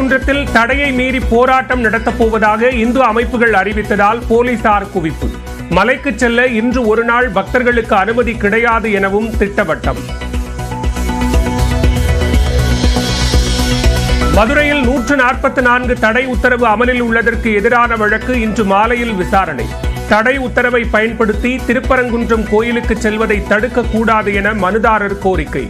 திருப்பரங்குன்றத்தில் தடையை மீறி போராட்டம் நடத்தப் போவதாக இந்து அமைப்புகள் அறிவித்ததால் போலீசார் குவிப்பு. மலைக்கு செல்ல இன்று ஒரு நாள் பக்தர்களுக்கு அனுமதி கிடையாது எனவும் திட்டவட்டம். மதுரையில் 144 தடை உத்தரவு அமலில் உள்ளதற்கு எதிரான வழக்கு இன்று மாலையில் விசாரணை. தடை உத்தரவை பயன்படுத்தி திருப்பரங்குன்றம் கோயிலுக்கு செல்வதை தடுக்கக்கூடாது என மனுதாரர் கோரிக்கை.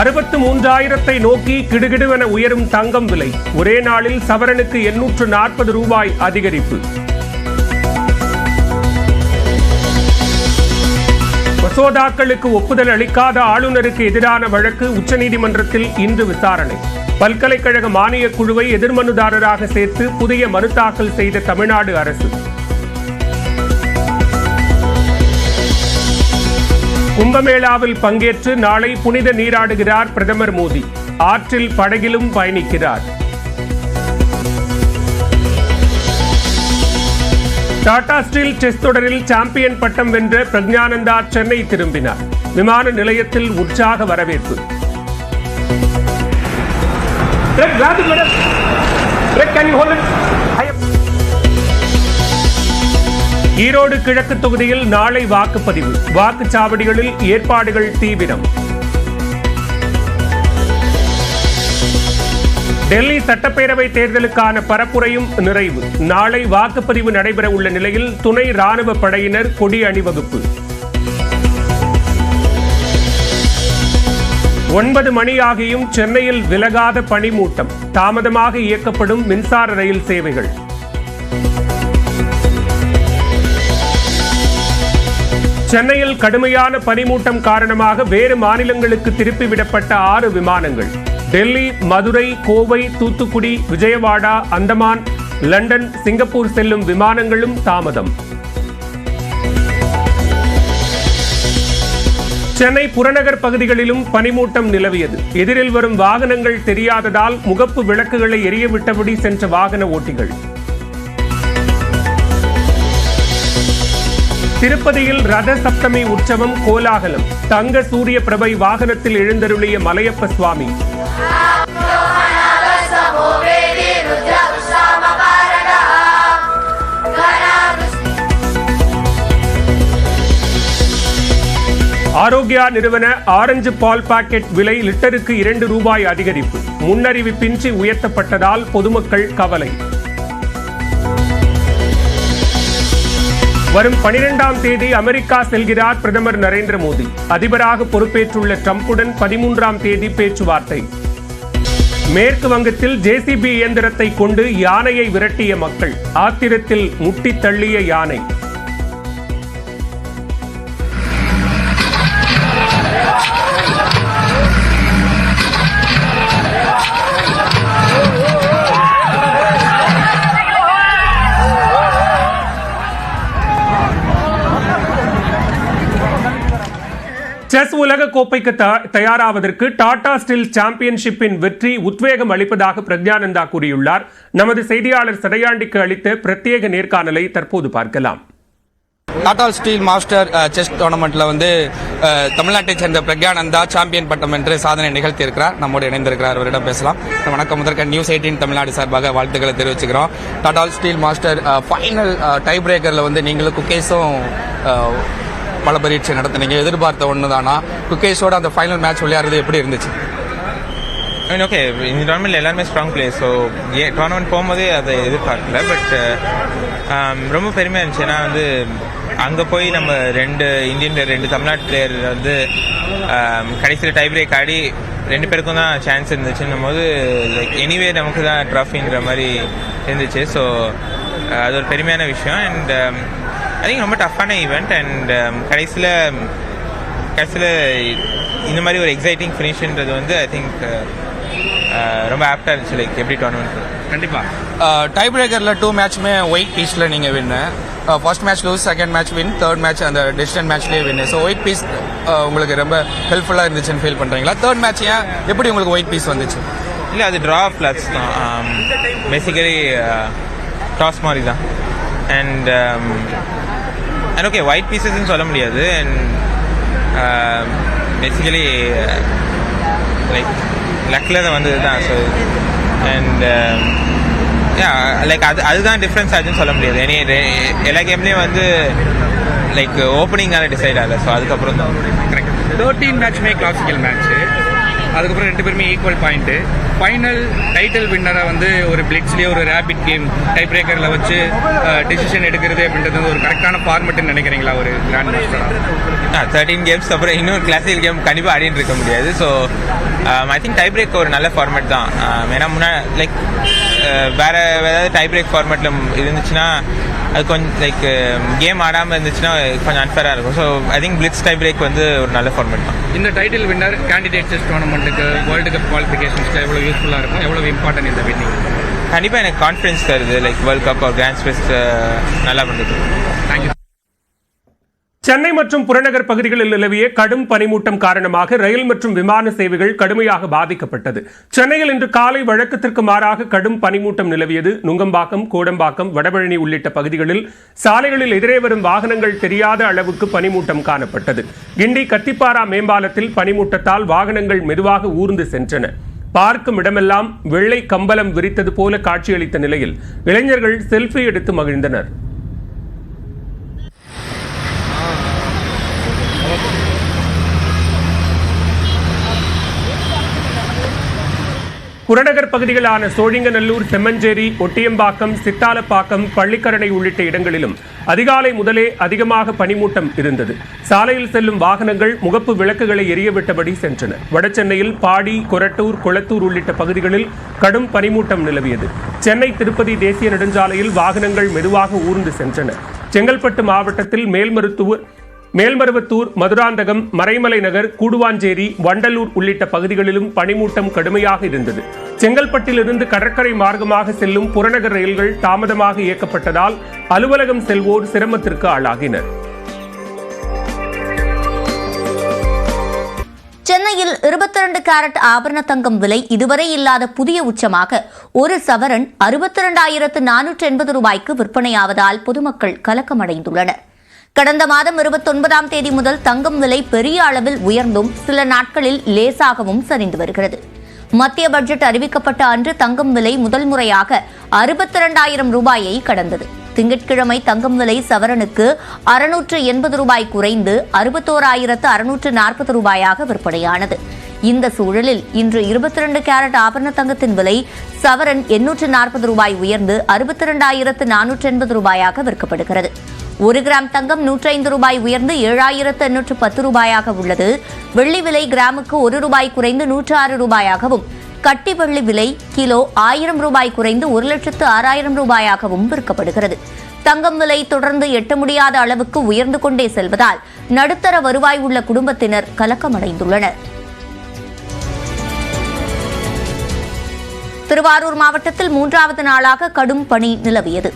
$63,000 நோக்கி கிடுகிடுவென உயரும் தங்கம் விலை. ஒரே நாளில் சவரனுக்கு $840 அதிகரிப்பு. மசோதாக்களுக்கு ஒப்புதல் அளிக்காத ஆளுநருக்கு எதிரான வழக்கு உச்சநீதிமன்றத்தில் இன்று விசாரணை. பல்கலைக்கழக மானியக் குழுவை எதிர்மனுதாரராக சேர்த்து புதிய மனு தாக்கல் செய்த தமிழ்நாடு அரசு. கும்பமேளாவில் பங்கேற்று நாளை புனித நீராடுகிறார் பிரதமர் மோடி. ஆற்றில் படகிலும் பயணிக்கிறார். டாடா ஸ்டீல் டெஸ்ட் தொடரில் சாம்பியன் பட்டம் வென்ற பிரக்ஞானந்தா சென்னை திரும்பினார். விமான நிலையத்தில் உற்சாக வரவேற்பு. ஈரோடு கிழக்கு தொகுதியில் நாளை வாக்குப்பதிவு. வாக்குச்சாவடிகளில் ஏற்பாடுகள் தீவிரம். டெல்லி சட்டப்பேரவை தேர்தலுக்கான பரப்புரையும் நிறைவு. நாளை வாக்குப்பதிவு நடைபெற உள்ள நிலையில் துணை ராணுவ படையினர் கொடி அணிவகுப்பு. 9 மணியாகியும் சென்னையில் விலகாத பனிமூட்டம். தாமதமாக இயக்கப்படும் மின்சார ரயில் சேவைகள். சென்னையில் கடுமையான பனிமூட்டம் காரணமாக வேறு மாநிலங்களுக்கு திருப்பிவிடப்பட்ட 6 விமானங்கள். டெல்லி, மதுரை, கோவை, தூத்துக்குடி, விஜயவாடா, அந்தமான், லண்டன், சிங்கப்பூர் செல்லும் விமானங்களும் தாமதம். சென்னை புறநகர் பகுதிகளிலும் பனிமூட்டம் நிலவியது. எதிரில் வரும் வாகனங்கள் தெரியாததால் முகப்பு விளக்குகளை எரியவிட்டபடி சென்ற வாகன ஓட்டிகள். திருப்பதியில் ரத சப்தமி உற்சவம் கோலாகலம். தங்க சூரிய பிரபை வாகனத்தில் எழுந்தருளிய மலையப்ப சுவாமி. ஆரோக்கியா நிறுவன ஆரஞ்சு பால் பாக்கெட் விலை லிட்டருக்கு $2 அதிகரிப்பு. முன்னறிவிப்பின்றி உயர்த்தப்பட்டதால் பொதுமக்கள் கவலை. வரும் 12ஆம் தேதி அமெரிக்கா செல்கிறார் பிரதமர் நரேந்திர மோடி. அதிபராக பொறுப்பேற்றுள்ள ட்ரம்புடன் 13ஆம் தேதி பேச்சுவார்த்தை. மேற்கு வங்கத்தில் ஜேசிபி இயந்திரத்தை கொண்டு யானையை விரட்டிய மக்கள். ஆத்திரத்தில் முட்டி தள்ளிய யானை. செஸ் உலக கோப்பைக்கு தயாராவதற்கு டாடா ஸ்டீல் சாம்பியன்ஷிப்பின் வெற்றி உத்வேகம் அளிப்பதாக பிரக்ஞானந்தா கூறியுள்ளார். நமது செய்தியாளர் சடையாண்டிக்கு அளித்த பிரத்யேக நேர்காணலை தற்போது பார்க்கலாம். டாடா ஸ்டீல் மாஸ்டர் செஸ் டோர்னமெண்ட்ல தமிழ்நாட்டை சேர்ந்த பிரக்ஞானந்தா சாம்பியன் பட்டம் வென்று சாதனை நிகழ்த்தியிருக்கிறார். நம்மோடு இணைந்திருக்கிறார், அவரிடம் பேசலாம். வணக்கம். முதற்க நியூஸ் 18 தமிழ்நாடு சார்பாக வாழ்த்துக்களை தெரிவிச்சுக்கிறோம். Tata steel master final tie பிரேக்கர்ல நீங்களும் குக்கேஸும் பல பரீட்சை நடத்தினீங்க. எதிர்பார்த்த ஒன்று தானா? குக்கேஷோட அந்த ஃபைனல் மேட்ச் விளையாடுறது எப்படி இருந்துச்சு? ஓகே, இந்த டோர்னமெண்ட்ல எல்லாருமே ஸ்ட்ராங் பிளேயர். ஸோ டோர்னமெண்ட் போகும்போதே அதை எதிர்பார்க்கல. பட் ரொம்ப பெருமையாக இருந்துச்சு. ஏன்னா அங்கே போய் நம்ம 2 இந்தியன் பிளேயர் 2 தமிழ்நாட்டு பிளேயர் கடைசியில் டை பிரேக் ஆடி 2 பேருக்கும் தான் சான்ஸ் இருந்துச்சுன்னும் போது லைக் எனிவே நமக்கு தான் ட்ராஃபின்ற மாதிரி இருந்துச்சு. ஸோ அது ஒரு பெருமையான விஷயம். அண்ட் ஐ திங்க் ரொம்ப டஃப்பான ஈவெண்ட். அண்ட் கடைசியில் இந்த மாதிரி ஒரு எக்ஸைட்டிங் ஃபினிஷ்ன்றது ஐ திங்க் ரொம்ப ஆப்டாக இருந்துச்சு. லைக் எப்படி டோர்னமெண்ட் கண்டிப்பாக டை பிரேக்கரில் 2 மேட்ச்மே ஒயிட் பீஸில் நீங்கள் win. First match lose, second match win, third match அந்த டெசிஷன் மேட்ச்லேயே வின்னு. ஸோ ஒயிட் பீஸ் உங்களுக்கு ரொம்ப ஹெல்ப்ஃபுல்லாக இருந்துச்சுன்னு ஃபீல் பண்ணுறீங்களா? தேர்ட் மேட்ச் ஏன் எப்படி உங்களுக்கு ஒயிட் பீஸ் வந்துச்சு? இல்லை, அது ட்ரா ஆஃப் லக்ஸ் தான். பேசிக்கலி டாஸ் மாதிரி தான். அண்ட் ஓகே, ஒயிட் பீசஸ்ன்னு சொல்ல முடியாது. அண்ட் பேசிக்கலி லைக் லக்கில் தான் வந்தது தான். ஸோ அண்ட் லைக் அதுதான் டிஃப்ரென்ஸ் ஆச்சுன்னு சொல்ல முடியாது. எல்லா கேம்லேயும் வந்து லைக் ஓப்பனிங்கால டிசைட் ஆகலை. ஸோ அதுக்கப்புறம் தான் கரெக்ட் 13 மேட்சுமே கிளாசிக்கல் மேட்ச்சு. அதுக்கப்புறம் 2 பேருமே ஈக்குவல் பாயிண்ட்டு. ஃபைனல் டைட்டில் வின்னரை வந்து ஒரு பிளிட்ஸ்லேயே ஒரு ரேபிட் கேம் டை பிரேக்கரில் வச்சு டிசிஷன் எடுக்கிறது அப்படின்றது ஒரு கரெக்டான ஃபார்மெட்டுன்னு நினைக்கிறீங்களா ஒரு கிராண்ட் மாஸ்டராக? 13 கேம்ஸ் அப்புறம் இன்னொரு கிளாசிக்கல் கேம் கண்டிப்பாக ஆடிட்டு இருக்க முடியாது. So I think tie break ஒரு நல்ல ஃபார்மேட் தான். ஏன்னா லைக் வேற ஏதாவது டை பிரேக் ஃபார்மேட்டில் இருந்துச்சுன்னா அது கொஞ்சம் லைக் கேம் ஆடாமல் இருந்துச்சுன்னா கொஞ்சம் அன்ஃபேராக இருக்கும். So I think blitz tie break வந்து ஒரு நல்ல ஃபார்மேட் தான். இந்த டைட்டில் வின்னர் கேண்டிடேட் செஸ் டோர்னமெண்ட்டுக்கு வேர்ல்டு கப் குவாலிஃபிகேஷன்ஸ்க்கு எவ்வளோ யூஸ்ஃபுல்லாக இருக்கும், எவ்வளோ இம்பார்ட்டன்ட் இந்த வின்னிங்? கண்டிப்பாக எனக்கு கான்ஃபிடன்ஸ் தருது. லைக் வேர்ல்ட் கப் ஒரு கிராண்ட் ஸ்பெஸ் நல்லா பண்ணுறது. தேங்க்யூ. சென்னை மற்றும் புறநகர் பகுதிகளில் நிலவிய கடும் பனிமூட்டம் காரணமாக ரயில் மற்றும் விமான சேவைகள் கடுமையாக பாதிக்கப்பட்டது. சென்னையில் இன்று காலை வழக்கத்திற்கு மாறாக கடும் பனிமூட்டம் நிலவியது. நுங்கம்பாக்கம், கோடம்பாக்கம், வடபழனி உள்ளிட்ட பகுதிகளில் சாலைகளில் எதிரே வரும் வாகனங்கள் தெரியாத அளவுக்கு பனிமூட்டம் காணப்பட்டது. கிண்டி கத்திப்பாரா மேம்பாலத்தில் பனிமூட்டத்தால் வாகனங்கள் மெதுவாக ஊர்ந்து சென்றன. பார்க்கும் இடமெல்லாம் வெள்ளை கம்பளம் விரித்தது போல காட்சியளித்த நிலையில் இளைஞர்கள் செல்ஃபி எடுத்து மகிழ்ந்தனர். புறநகர் பகுதிகளான சோழிங்கநல்லூர், செம்மஞ்சேரி, ஒட்டியம்பாக்கம், சித்தாலப்பாக்கம், பள்ளிக்கரணை உள்ளிட்ட இடங்களிலும் அதிகாலை முதலே அதிகமாக பனிமூட்டம் இருந்தது. சாலையில் செல்லும் வாகனங்கள் முகப்பு விளக்குகளை எரியவிட்டபடி சென்றன. வடசென்னையில் பாடி, கொரட்டூர், கொளத்தூர் உள்ளிட்ட பகுதிகளில் கடும் பனிமூட்டம் நிலவியது. சென்னை திருப்பதி தேசிய நெடுஞ்சாலையில் வாகனங்கள் மெதுவாக ஊர்ந்து சென்றன. செங்கல்பட்டு மாவட்டத்தில் மேல்மருவத்தூர், மதுராந்தகம், மறைமலை நகர், கூடுவாஞ்சேரி, வண்டலூர் உள்ளிட்ட பகுதிகளிலும் பனிமூட்டம் கடுமையாக இருந்தது. செங்கல்பட்டிலிருந்து கடற்கரை மார்க்கமாக செல்லும் புறநகர் ரயில்கள் தாமதமாக இயக்கப்பட்டதால் அலுவலகம் செல்வோர் சிரமத்திற்கு ஆளாகினர். சென்னையில் 22 கேரட் ஆபரண தங்கம் விலை இதுவரை இல்லாத புதிய உச்சமாக ஒரு சவரன் 62,480 ரூபாய்க்கு விற்பனையாவதால் பொதுமக்கள் கலக்கமடைந்துள்ளனர். கடந்த மாதம் 29ஆம் தேதி முதல் தங்கம் விலை பெரிய அளவில் உயர்ந்தும் சில நாட்களில் லேசாகவும் சரிந்து வருகிறது. மத்திய பட்ஜெட் அறிவிக்கப்பட்ட அன்று தங்கம் விலை முதல் முறையாக 62,000 ரூபாயை கடந்தது. திங்கட்கிழமை தங்கம் விலை சவரனுக்கு 680 ரூபாய் குறைந்து 61,640 ரூபாயாக விற்பனையானது. இந்த சூழலில் இன்று 22 கேரட் ஆபரண தங்கத்தின் விலை சவரன் 840 ரூபாய் உயர்ந்து 62,480 ரூபாயாக விற்கப்படுகிறது. 1 கிராம் தங்கம் 105 ரூபாய் உயர்ந்து 7,810 ரூபாயாக உள்ளது. வெள்ளி விலை கிராமுக்கு 1 ரூபாய் குறைந்து 106 ரூபாயாகவும், கட்டி வெள்ளி விலை கிலோ 1000 ரூபாய் குறைந்து 1,06,000 ரூபாயாகவும் விற்கப்படுகிறது. தங்கம் விலை தொடர்ந்து எட்ட முடியாத அளவுக்கு உயர்ந்து கொண்டே செல்வதால் நடுத்தர வருவாய் உள்ள குடும்பத்தினர் கலக்கமடைந்துள்ளனர். திருவாரூர் மாவட்டத்தில் 3வது நாளாக கடும் பனி நிலவியது.